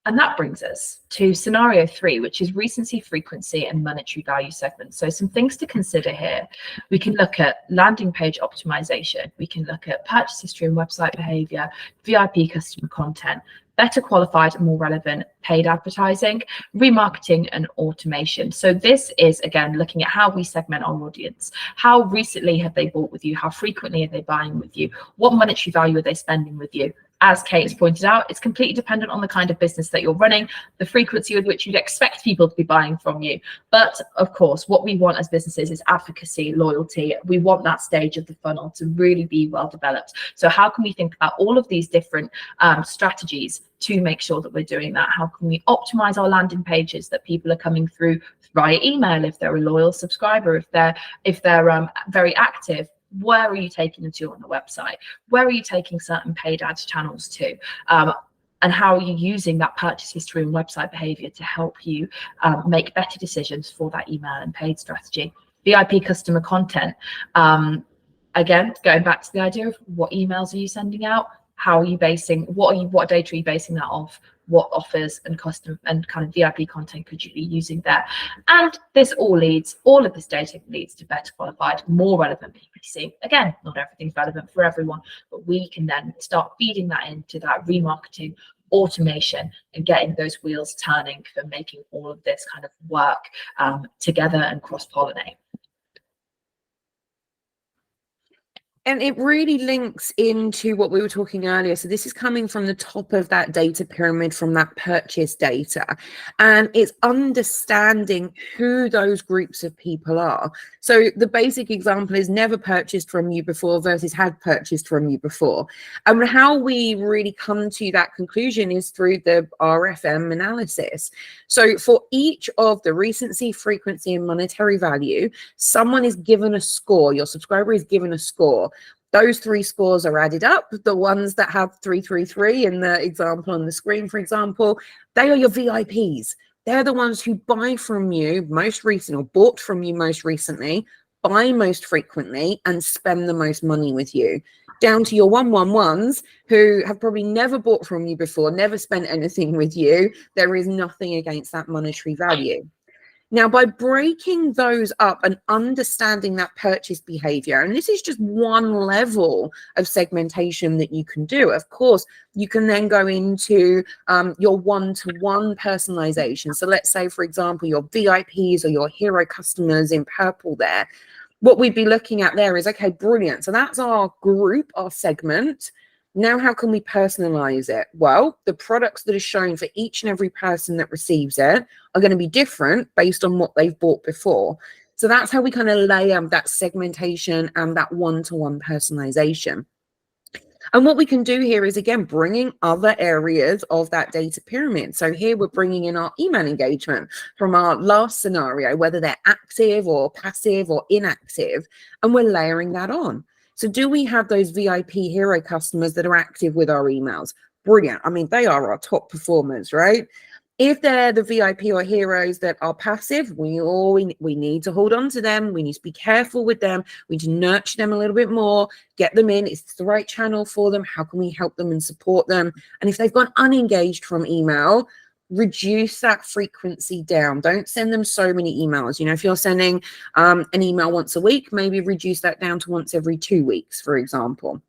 And that brings us to scenario 3, which is recency, frequency, and monetary value segments. So some things to consider here. We can look at landing page optimization. We can look at purchase history and website behavior, VIP customer content, better qualified and more relevant paid advertising, remarketing, and automation. So this is, again, looking at how we segment our audience. How recently have they bought with you? How frequently are they buying with you? What monetary value are they spending with you? As Kate has pointed out, it's completely dependent on the kind of business that you're running, the frequency with which you'd expect people to be buying from you. But of course, what we want as businesses is advocacy, loyalty. We want that stage of the funnel to really be well developed. So how can we think about all of these different strategies to make sure that we're doing that? How can we optimize our landing pages that people are coming through via email if they're a loyal subscriber, if they're very active? Where are you taking them to on the website? Where are you taking certain paid ads channels to? And how are you using that purchase history and website behavior to help you make better decisions for that email and paid strategy? VIP customer content. Again, going back to the idea of what emails are you sending out? How are you basing, what data are you basing that off? What offers and custom and kind of VIP content could you be using there? And all of this data leads to better qualified, more relevant PPC. Again, not everything's relevant for everyone, but we can then start feeding that into that remarketing, automation, and getting those wheels turning for making all of this kind of work together and cross-pollinate. And it really links into what we were talking earlier. So this is coming from the top of that data pyramid, from that purchase data. And it's understanding who those groups of people are. So the basic example is never purchased from you before versus had purchased from you before. And how we really come to that conclusion is through the RFM analysis. So for each of the recency, frequency, and monetary value, someone is given a score. Your subscriber is given a score. Those 3 scores are added up. The ones that have 333 in the example on the screen, for example, they are your VIPs. They're the ones who buy from you most recently, or bought from you most recently, buy most frequently, and spend the most money with you. Down to your 111s who have probably never bought from you before, never spent anything with you. There is nothing against that monetary value. Now, by breaking those up and understanding that purchase behavior, and this is just one level of segmentation that you can do. Of course, you can then go into your one-to-one personalization. So let's say, for example, your VIPs or your hero customers in purple there. What we'd be looking at there is, okay, brilliant. So that's our group, our segment. Now, how can we personalize it? Well, the products that are shown for each and every person that receives it are going to be different based on what they've bought before. So that's how we kind of layer that segmentation and that one-to-one personalization. And what we can do here is, again, bringing other areas of that data pyramid. So here we're bringing in our email engagement from our last scenario, whether they're active or passive or inactive, and we're layering that on. So do we have those VIP hero customers that are active with our emails? Brilliant. I mean, they are our top performers, right? If they're the VIP or heroes that are passive, we need to hold on to them. We need to be careful with them. We need to nurture them a little bit more, get them in. Is this the right channel for them? How can we help them and support them? And if they've gone unengaged from email, reduce that frequency down. Don't send them so many emails. You know, if you're sending an email once a week, maybe reduce that down to once every 2 weeks, for example.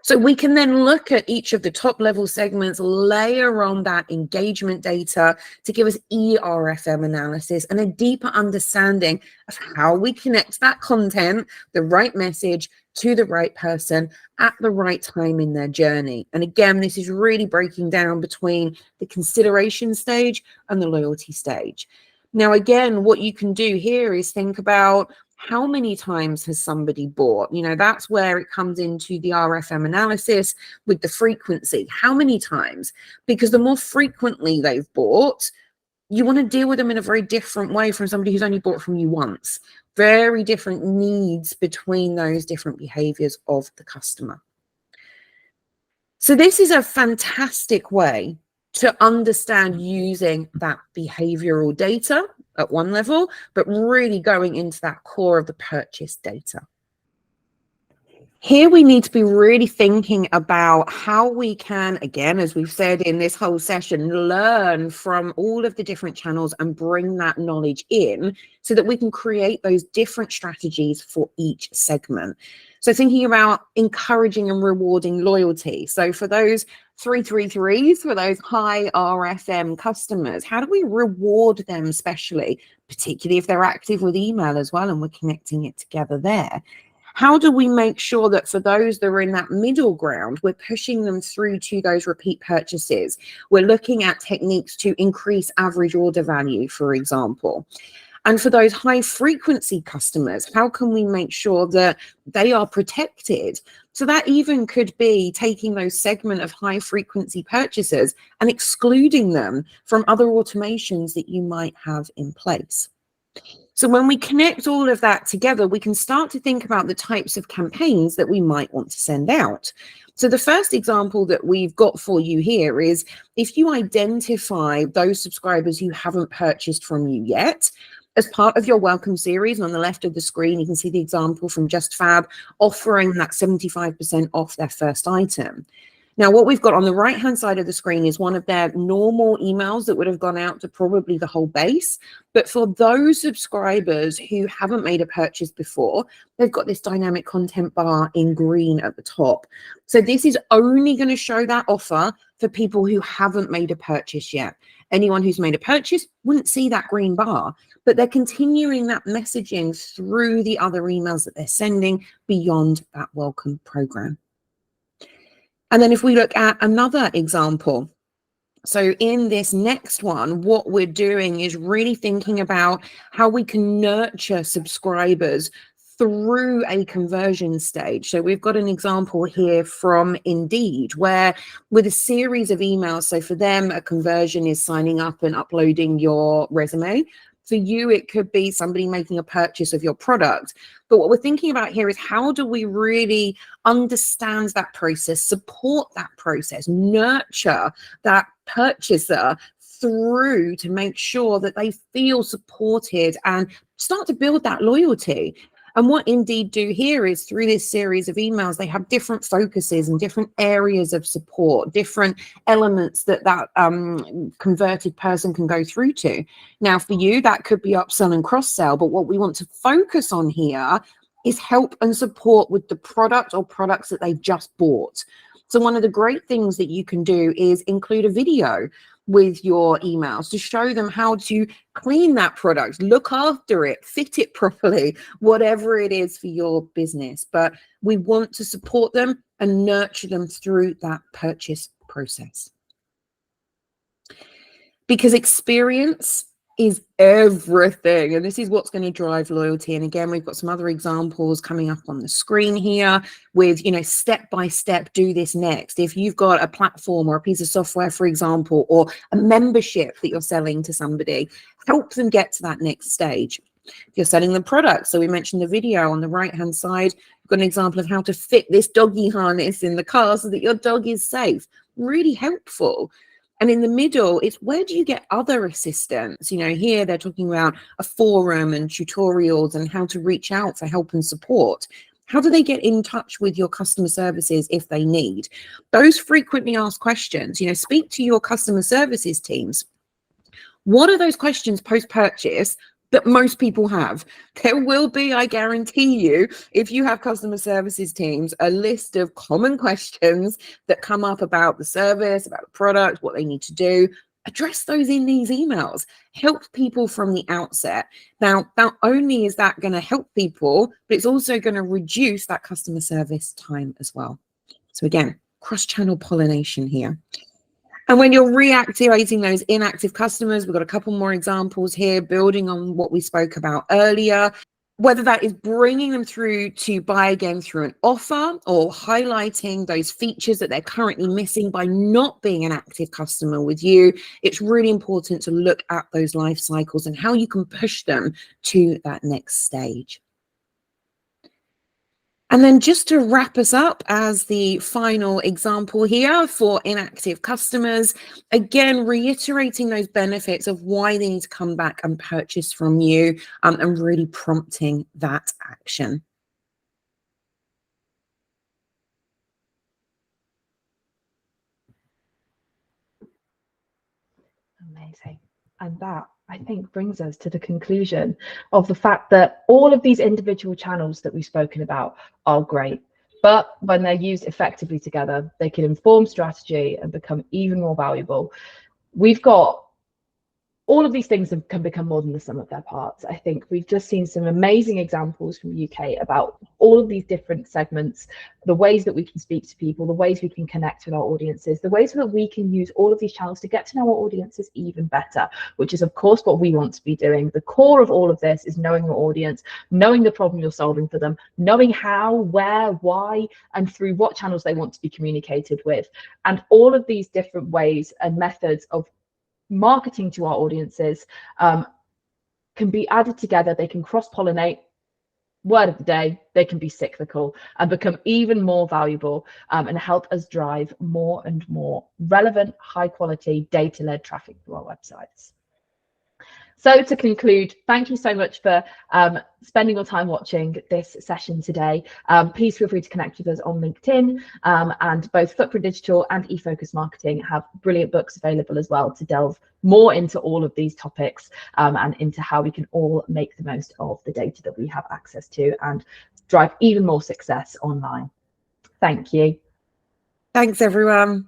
So we can then look at each of the top level segments, layer on that engagement data to give us eRFM analysis and a deeper understanding of how we connect that content, the right message, to the right person at the right time in their journey. And again, this is really breaking down between the consideration stage and the loyalty stage. Now, again, what you can do here is think about how many times has somebody bought? You know, that's where it comes into the RFM analysis with the frequency. How many times? Because the more frequently they've bought, you want to deal with them in a very different way from somebody who's only bought from you once. Very different needs between those different behaviors of the customer. So this is a fantastic way to understand using that behavioral data at one level, but really going into that core of the purchase data. Here we need to be really thinking about how we can, again, as we've said in this whole session, learn from all of the different channels and bring that knowledge in so that we can create those different strategies for each segment. So thinking about encouraging and rewarding loyalty. So for those 333s, for those high RFM customers, how do we reward them especially, particularly if they're active with email as well and we're connecting it together there? How do we make sure that for those that are in that middle ground, we're pushing them through to those repeat purchases? We're looking at techniques to increase average order value, for example. And for those high frequency customers, how can we make sure that they are protected? So that even could be taking those segment of high frequency purchasers and excluding them from other automations that you might have in place. So when we connect all of that together, we can start to think about the types of campaigns that we might want to send out. So the first example that we've got for you here is if you identify those subscribers who haven't purchased from you yet, as part of your welcome series, and on the left of the screen, you can see the example from Just Fab offering that 75% off their first item. Now, what we've got on the right-hand side of the screen is one of their normal emails that would have gone out to probably the whole base. But for those subscribers who haven't made a purchase before, they've got this dynamic content bar in green at the top. So this is only going to show that offer for people who haven't made a purchase yet. Anyone who's made a purchase wouldn't see that green bar, but they're continuing that messaging through the other emails that they're sending beyond that welcome program. And then if we look at another example, so in this next one, what we're doing is really thinking about how we can nurture subscribers through a conversion stage. So we've got an example here from Indeed, where with a series of emails, so for them, a conversion is signing up and uploading your resume. For you, it could be somebody making a purchase of your product. But what we're thinking about here is how do we really understand that process, support that process, nurture that purchaser through to make sure that they feel supported and start to build that loyalty. And what Indeed do here is through this series of emails, they have different focuses and different areas of support, different elements that converted person can go through to. Now, for you, that could be upsell and cross-sell, but what we want to focus on here is help and support with the product or products that they've just bought. So one of the great things that you can do is include a video with your emails to show them how to clean that product, look after it, fit it properly, whatever it is for your business. But we want to support them and nurture them through that purchase process. Because experience is everything, and this is what's going to drive loyalty. And again, we've got some other examples coming up on the screen here with, step by step, do this next. If you've got a platform or a piece of software, for example, or a membership that you're selling to somebody, help them get to that next stage. If you're selling the product, so we mentioned the video on the right hand side, we've got an example of how to fit this doggy harness in the car so that your dog is safe. Really helpful. And in the middle, it's where do you get other assistance? Here they're talking about a forum and tutorials and how to reach out for help and support. How do they get in touch with your customer services if they need? Those frequently asked questions, speak to your customer services teams. What are those questions post-purchase that most people have? There will be, I guarantee you, if you have customer services teams, a list of common questions that come up about the service, about the product, what they need to do. Address those in these emails. Help people from the outset. Now, not only is that going to help people, but it's also going to reduce that customer service time as well. So again, cross-channel pollination here. And when you're reactivating those inactive customers, we've got a couple more examples here, building on what we spoke about earlier, whether that is bringing them through to buy again through an offer or highlighting those features that they're currently missing by not being an active customer with you. It's really important to look at those life cycles and how you can push them to that next stage. And then just to wrap us up as the final example here for inactive customers, again, reiterating those benefits of why they need to come back and purchase from you, and really prompting that action. Amazing. And that, I think, brings us to the conclusion of the fact that all of these individual channels that we've spoken about are great, but when they're used effectively together, they can inform strategy and become even more valuable. We've got all of these things can become more than the sum of their parts. I think we've just seen some amazing examples from the UK about all of these different segments, the ways that we can speak to people, the ways we can connect with our audiences, the ways that we can use all of these channels to get to know our audiences even better, which is of course what we want to be doing. The core of all of this is knowing your audience, knowing the problem you're solving for them, knowing how, where, why, and through what channels they want to be communicated with. And all of these different ways and methods of marketing to our audiences can be added together. They can cross-pollinate. Word of the day, they can be cyclical and become even more valuable and help us drive more and more relevant, high quality, data-led traffic to our websites. So to conclude, thank you so much for spending your time watching this session today. Please feel free to connect with us on LinkedIn, and both Footprint Digital and eFocus Marketing have brilliant books available as well to delve more into all of these topics and into how we can all make the most of the data that we have access to and drive even more success online. Thank you. Thanks, everyone.